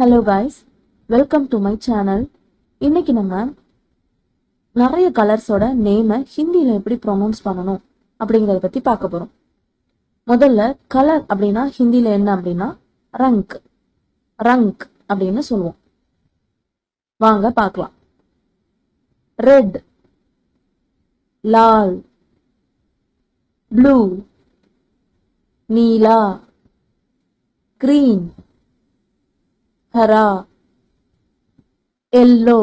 Hello guys, welcome to my channel. இன்னைக்கு நம்ம நிறைய கலர்ஸோட நேமை ஹிந்தியில் எப்படி ப்ரொனவுன்ஸ் பண்ணணும் அப்படிங்கிறத பற்றி பார்க்க போகிறோம். முதல்ல கலர் அப்படின்னா ஹிந்தியில் என்ன அப்படின்னா ரங்க் ரங்க் அப்படின்னு சொல்லுவோம். வாங்க பார்க்கலாம். ரெட், லால், ப்ளூ, நீலா, கிரீன், हरा, येलो,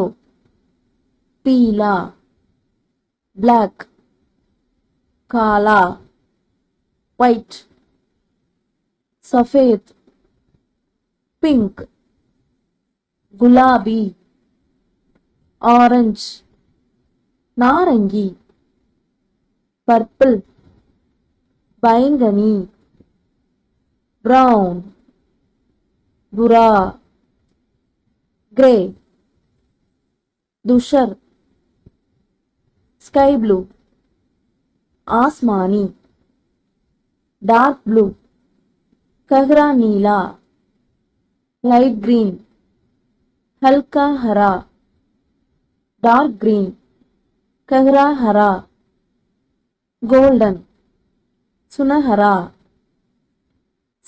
पीला, ब्लैक, काला, व्हाइट, सफेद, पिंक, गुलाबी, ऑरेंज, नारंगी, पर्पल, बैंगनी, ब्राउन, भूरा, ग्रे, धूसर, स्काई ब्लू, आसमानी, डार्क ब्लू, गहरा नीला, लाइट ग्रीन, हल्का हरा, डार्क ग्रीन, गहरा हरा, गोल्डन, सुनहरा,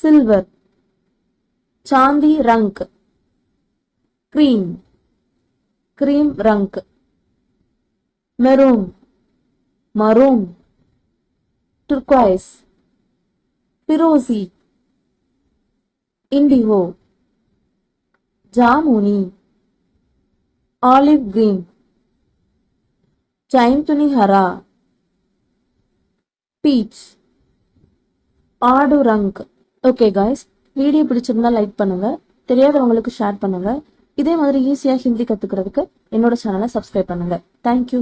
सिल्वर, चांदी रंग, क्रीम, क्रीम रंग, मेरून, मरून, टर्क्वाइज, फिरोजी, इंडिगो, जामुनी, ऑलिव ग्रीन, जैतूनी हरा, पीच, आडू रंग. ஓகே गाइस, வீடியோ பிடிச்சிருந்தா லைக் பண்ணுங்க, தெரியாதவங்களுக்கு ஷேர் பண்ணுங்க. இதே மாதிரி ஈஸியா ஹிந்தி கத்துக்கிறதுக்கு என்னோட சேனலை சப்ஸ்கிரைப் பண்ணுங்க. தேங்க்யூ.